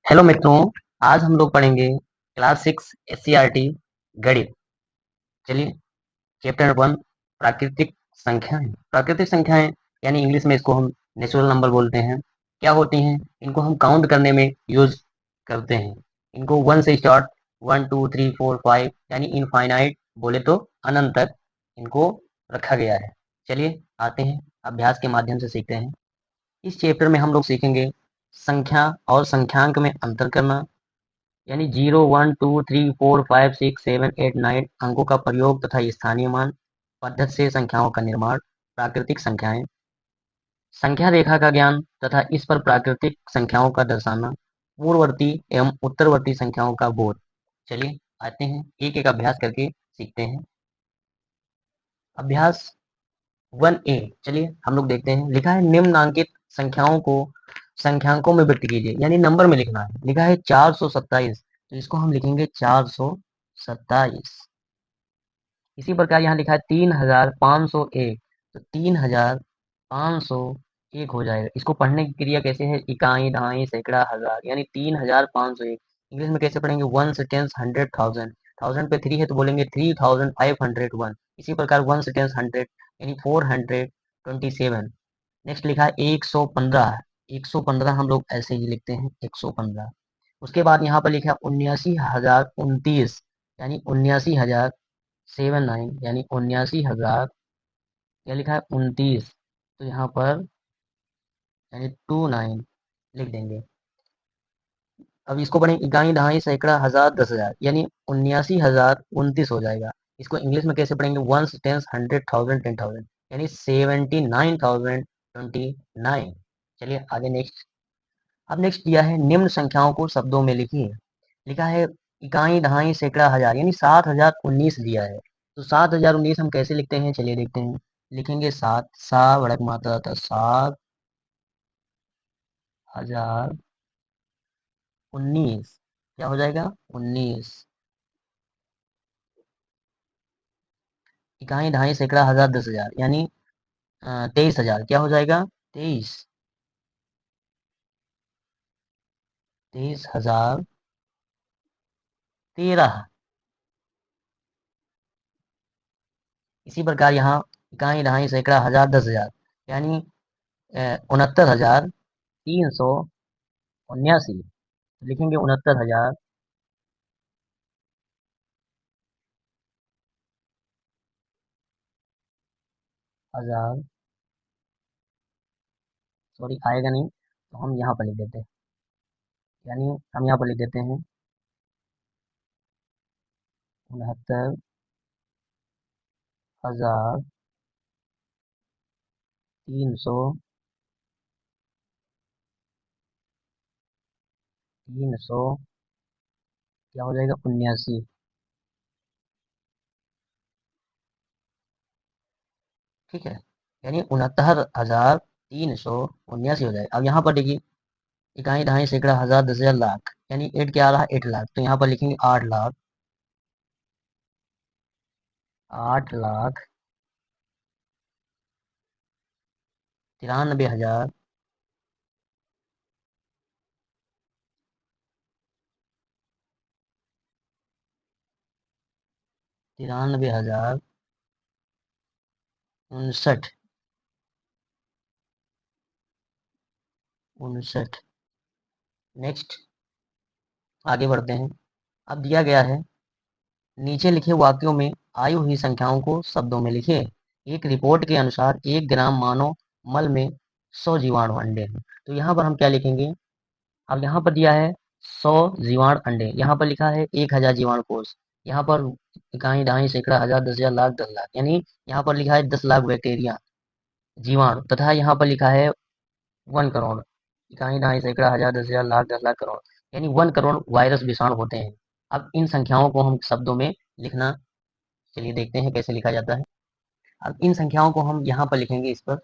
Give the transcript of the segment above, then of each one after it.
Hello मित्रों। आज हम लोग पढ़ेंगे क्लास 6 एससीईआरटी गणित। चलिए, चैप्टर 1 प्राकृतिक संख्याएं। प्राकृतिक संख्याएं यानी इंग्लिश में इसको हम नेचुरल नंबर बोलते हैं। क्या होती हैं? इनको हम काउंट करने में यूज करते हैं। इनको 1 से स्टार्ट, 1 2 3 4 5 यानी इनफाइनाइट बोले तो अनंत तक इनको रखा गया है। चलिए आते हैं, अभ्यास के माध्यम से सीखते हैं। इस चैप्टर में हम लोग सीखेंगे संख्या और संख्यांक में अंतर करना, यानी 0 1 2 3 4 5 6 7 8 9 अंकों का प्रयोग तथा स्थानीय मान पद्धति से संख्याओं का निर्माण। प्राकृतिक संख्याएं, संख्या रेखा का ज्ञान तथा इस पर प्राकृतिक संख्याओं का दर्शाना। पूर्ववर्ती एवं उत्तरवर्ती संख्याओं का बोध। चलिए आते हैं, एक एक अभ्यास करके सीखते हैं। अभ्यास 1A, चलिए हम लोग देखते हैं। लिखा है निम्नांकित संख्याओं को संख्यांकों में व्यक्त कीजिए, यानी नंबर में लिखना है। लिखा है 427, तो इसको हम लिखेंगे 427। इसी प्रकार यहाँ लिखा है 3501, तो 3501 हो जाएगा। इसको पढ़ने की क्रिया कैसे है? इकाई, दहाई, सैकड़ा, हजार, यानी 3501। इंग्लिश में कैसे पढ़ेंगे? 1 से 10 100 1000। 1000 पे 3 है तो बोलेंगे 3501। इसी प्रकार 1 से 10 100 यानी 427। नेक्स्ट लिखा है 115। 115 हम लोग ऐसे ही लिखते हैं, 115। उसके बाद यहाँ पर लिखा है 79,029, यानी 79,079, यानी 79,000। क्या लिखा है? 29, तो यहाँ पर यानी 29 लिख देंगे। अब इसको पढ़ें इकाई, दहाई, सैकड़ा, हजार, 10,000, यानी 79,029 हो जाएगा। इसको इंग्लिश में कैसे पढ़ेंगे? 1 10 100 1000 10,000, यानी 79,029। चलिए आगे नेक्स्ट। अब नेक्स्ट दिया है निम्न संख्याओं को शब्दों में लिखिए। लिखा है इकाई, दहाई, सैकड़ा, हजार, यानी 7,019 दिया है। तो 7,019 हम कैसे लिखते हैं? चलिए देखते हैं। लिखेंगे 7, सा बड़क मात्रा था, 7,019। क्या हो जाएगा? 19। इकाई, दहाई, सैकड़ा, हजार, 10,000, यानी 23,000। क्या हो जाएगा? 23। 23,013। इसी प्रकार यहाँ इकाई, दहाई, सैकड़ा, हजार, 10,000, यानी 69,379। लिखेंगे 69,000। सॉरी, आएगा नहीं तो हम यहाँ पर लिख देते हैं, यानी हम यहाँ पर लिख देते हैं 69,300। क्या हो जाएगा? 79। ठीक है, यानी 69,379 हो जाएगा। अब यहाँ पर देखिए इकाई, दहाई, सैकड़ा, हजार, 10,000, लाख, यानी 8 क्या आ रहा है? 8 लाख, तो यहाँ पर लिखेंगे 8 लाख। 8,93,हजार। 93,059। 59। नेक्स्ट आगे बढ़ते हैं। अब दिया गया है नीचे लिखे वाक्यों में आई हुई संख्याओं को शब्दों में लिखे। एक रिपोर्ट के अनुसार 1 ग्राम मानव मल में 100 जीवाणु अंडे हैं। तो यहाँ पर हम क्या लिखेंगे? अब यहाँ पर दिया है 100 जीवाणु अंडे, यहाँ पर लिखा है 1,000 जीवाणु कोष। यहाँ पर इकाई, दहाई, सैकड़ा, हजार, 10,000, लाख, 10 लाख, यानी यहाँ पर लिखा है 10 लाख बैक्टीरिया जीवाणु, तथा यहाँ पर लिखा है 1 करोड़। इकाई, दहाई, सैकड़ा, हजार, 10,000, लाख, 10 लाख, करोड़, यानी 1 करोड़ वायरस विषाणु होते हैं। अब इन संख्याओं को हम शब्दों में लिखना, चलिए देखते हैं कैसे लिखा जाता है। अब इन संख्याओं को हम यहाँ पर लिखेंगे, इस पर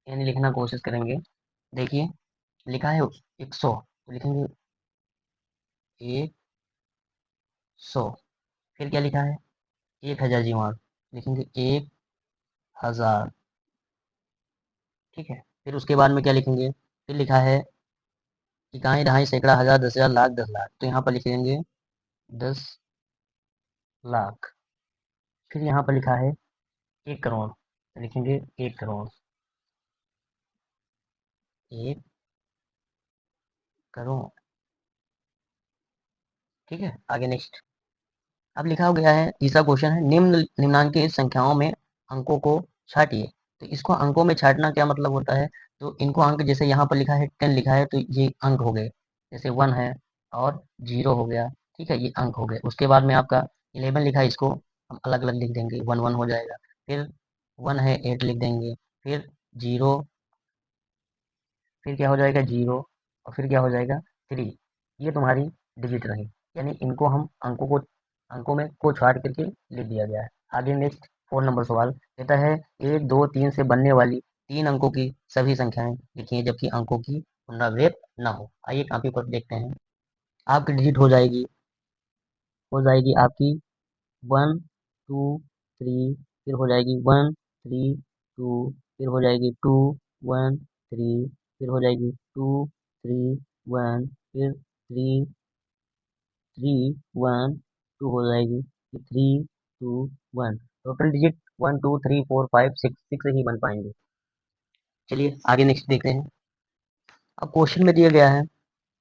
यानी लिखना कोशिश करेंगे। देखिए लिखा है 100, तो लिखेंगे 100। फिर क्या लिखा है? 1,000 जीवाणु, लिखेंगे 1,000। ठीक है, फिर उसके बाद में क्या लिखेंगे? फिर लिखा है इकाई, दहाई, सैकड़ा, हजार, 10,000, लाख, 10 लाख। तो यहाँ पर लिखेंगे 10 लाख। फिर यहाँ पर लिखा है 1 करोड़, तो लिखेंगे 1 करोड़। 1 करोड़। ठीक है, आगे नेक्स्ट। अब लिखा हो गया है, तीसरा क्वेश्चन है, निम्नांकित संख्याओं में अंकों को छाटिए। तो इसको अंकों में छाटना क्या मतलब होता है? तो इनको अंक, जैसे यहाँ पर लिखा है 10 लिखा है, तो ये अंक हो गए। जैसे 1 है और 0 हो गया। ठीक है, ये अंक हो गए। उसके बाद में आपका 11 लिखा है, इसको हम अलग अलग लिख देंगे, 1 1 हो जाएगा। फिर 1 है, 8 लिख देंगे। फिर 0, फिर क्या हो जाएगा 0, और फिर क्या हो जाएगा 3। ये तुम्हारी डिजिट रही, यानी इनको हम अंकों में को छाट करके लिख दिया गया है। आगे नेक्स्ट 4 नंबर सवाल कहता है, 1 2 3 से बनने वाली 3 अंकों की सभी संख्याएं लिखिए जबकि अंकों की पुनरावृत्त न हो। आइए कॉपी पर देखते हैं। आपकी डिजिट हो जाएगी आपकी 1 2 3, फिर हो जाएगी 1 3 2, फिर हो जाएगी 2 1 3, फिर हो जाएगी 2 3 1, फिर 3 3 1 2 हो जाएगी, फिर 3 2 1। टोटल डिजिट 1 2 3 4 5 6 6 ही बन पाएंगे। चलिए आगे नेक्स्ट देखते हैं। अब क्वेश्चन में दिया गया है,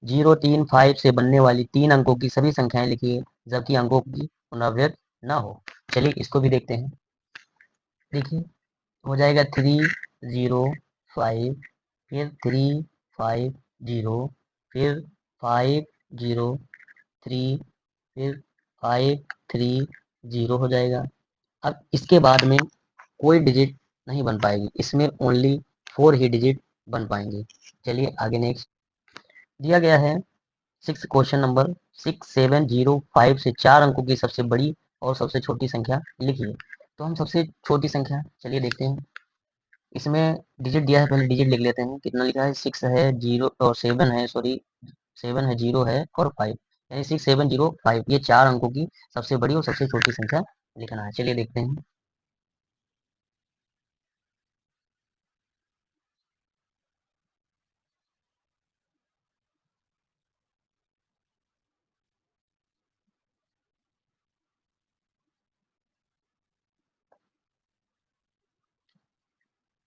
0 3 5 से बनने वाली 3 अंकों की सभी संख्याएं लिखिए जबकि अंकों की पुनरावृत्त न हो। चलिए इसको भी देखते हैं। देखिए, हो जाएगा 3 0 5, फिर 3 5 0, फिर 5 0 3, फिर 5 3 0 हो जाएगा। अब इसके बाद में कोई डिजिट नहीं बन पाएगी, इसमें ओनली 4 ही डिजिट बन पाएंगे। चलिए आगे नेक्स्ट दिया गया है, क्वेश्चन नंबर 6705 से 4 अंकों की सबसे बड़ी और सबसे छोटी संख्या लिखिए। तो हम सबसे छोटी संख्या चलिए देखते हैं। इसमें डिजिट दिया है, पहले डिजिट लिख लेते हैं। कितना लिखा है, 6 है, 0 और 7 है, सॉरी 7 है, 0 है और 5, यानी 6705। ये 4 अंकों की सबसे बड़ी और सबसे छोटी संख्या लिखना है। चलिए देखते हैं।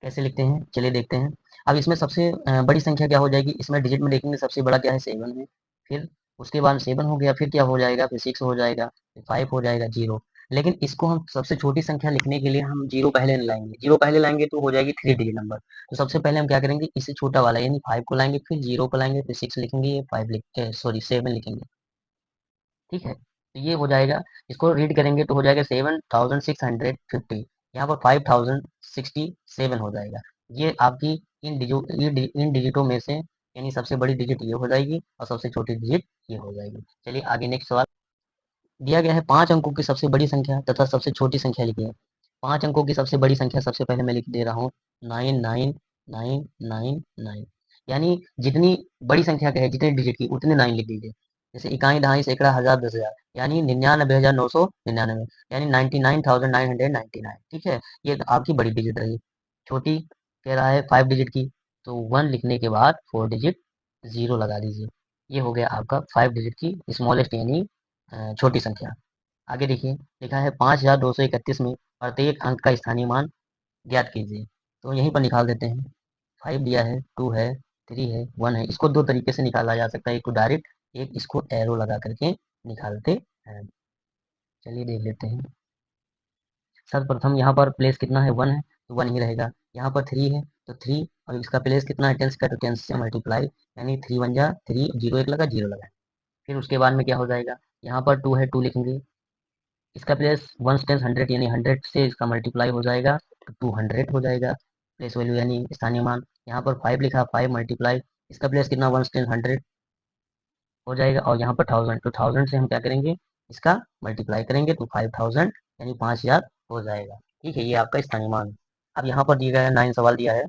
कैसे लिखते हैं चलिए देखते हैं। अब इसमें सबसे बड़ी संख्या क्या हो जाएगी, इसमें डिजिट में देखेंगे सबसे बड़ा क्या है, 7 है। फिर उसके बाद 7 हो गया, फिर क्या हो जाएगा, फिर 6 हो जाएगा, फिर 5 हो जाएगा, 0। लेकिन इसको हम सबसे छोटी संख्या लिखने के लिए हम 0 पहले नहीं लाएंगे। 0 पहले लाएंगे तो हो जाएगी 3 डिजिट नंबर। तो सबसे पहले हम क्या करेंगे, इससे छोटा वाला यानी 5 को लाएंगे, फिर 0 को लाएंगे, फिर 6 लिखेंगे, ये 5 लिख सॉरी 7 लिखेंगे। ठीक है, तो ये हो जाएगा। इसको रीड करेंगे तो हो जाएगा 7650। यहाँ पर 5067 हो जाएगा। ये आपकी इन डिजिटों में से यानी सबसे बड़ी डिजिट ये हो जाएगी और सबसे छोटी डिजिट ये हो जाएगी। चलिए आगे नेक्स्ट सवाल दिया गया है, 5 अंकों की सबसे बड़ी संख्या तथा सबसे छोटी संख्या लिखिए। 5 अंकों की सबसे बड़ी संख्या सबसे पहले मैं लिख दे रहा हूँ, 99999, यानी जितनी बड़ी संख्या का है, जितने डिजिट की, उतने 9 लिख दीजिए। जैसे इकाई, दहाई, सैकड़ा, हजार, 10,000, यानी 99,999, यानी 99,999। ठीक है, ये तो आपकी बड़ी डिजिट रही। छोटी कह रहा है 5 डिजिट की, तो 1 लिखने के बाद 4 डिजिट 0 लगा दीजिए। ये हो गया आपका 5 डिजिट की स्मॉलेस्ट यानी छोटी संख्या। आगे देखिए, लिखा है 5231 में प्रत्येक अंक का स्थानीय मान ज्ञात कीजिए। तो यहीं पर निकाल देते हैं। 5 दिया है, 2 है, 3 है, 1 है। इसको दो तरीके से निकाला जा सकता है, एक तो डायरेक्ट, एक इसको एरो लगा करके निकालते हैं। चलिए देख लेते हैं। सर्वप्रथम यहाँ पर प्लेस कितना है, 1 है, तो 1 ही रहेगा। यहाँ पर 3 है तो 3, और इसका प्लेस कितना है, 10 का, तो 10 से मल्टीप्लाई, यानी 3 1 जा 3, 0 एक लगा, 0 लगा। फिर उसके बाद में क्या हो जाएगा, यहाँ पर 2 है, 2 लिखेंगे। इसका प्लेस 1 टेंस 100, यानी 100 से इसका मल्टीप्लाई हो जाएगा तो 200 हो जाएगा प्लेस वैल्यू यानी स्थानीय मान। यहाँ पर 5 लिखा, 5 मल्टीप्लाई, इसका प्लेस कितना, 1 टेंस 100 हो जाएगा, और यहाँ पर 1000, तो 1000 से हम क्या करेंगे, इसका मल्टीप्लाई करेंगे तो 5000 यानी 5000 हो जाएगा। ठीक है, ये आपका स्थानीय मान। अब यहाँ पर दिया गया है 9 सवाल दिया है,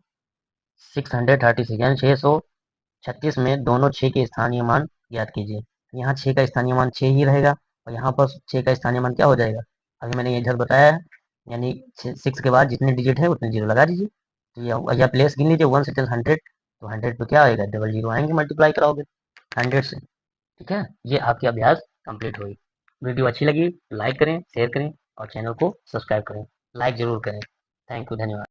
636 यानी 636 में दोनों 6 के स्थानीय मान ज्ञात कीजिए। यहाँ 6 का स्थानीय मान 6 ही रहेगा, और यहाँ पर 6 का स्थानीय मान क्या हो जाएगा, अभी मैंने ये इधर बताया है, यानी 6 के बाद जितने डिजिट है उतने 0 लगा दीजिए। तो यह प्लेस गिन लीजिए, 1 से 100, तो 100 पे क्या आएगा, डबल 0 आएंगे मल्टीप्लाई कराओगे। 100 से। ठीक है, ये आपकी अभ्यास कंप्लीट हुई। वीडियो अच्छी लगी लाइक करें, शेयर करें और चैनल को सब्सक्राइब करें। लाइक जरूर करें। थैंक यू, धन्यवाद।